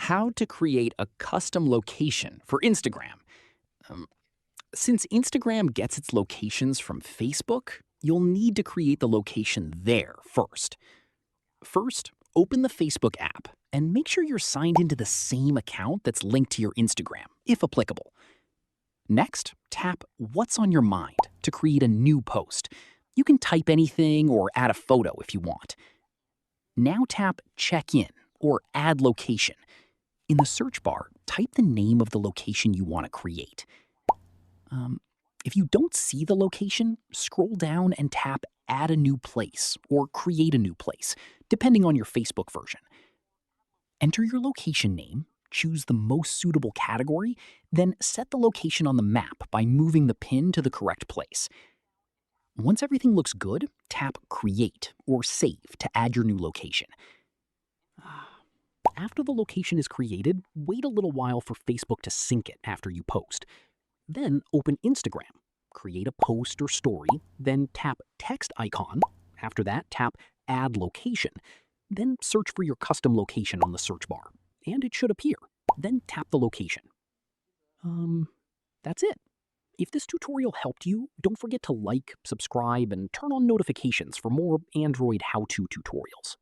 How to create a custom location for Instagram. Um, since Instagram gets its locations from Facebook, you'll need to create the location there first. First, open the Facebook app and make sure you're signed into the same account that's linked to your Instagram, if applicable. Next, tap What's on Your Mind to create a new post. You can type anything or add a photo if you want. Now tap Check In or Add Location. In the search bar, type the name of the location you want to create. Um, if you don't see the location, scroll down and tap Add a New Place or Create a New Place, depending on your Facebook version. Enter your location name, choose the most suitable category, then set the location on the map by moving the pin to the correct place. Once everything looks good, tap Create or Save to add your new location. After the location is created, wait a little while for Facebook to sync it after you post. Then open Instagram, create a post or story, then tap Text icon. After that, tap Add Location. Then search for your custom location on the search bar, and it should appear. Then tap the location. That's it. If this tutorial helped you, don't forget to like, subscribe, and turn on notifications for more Android how-to tutorials.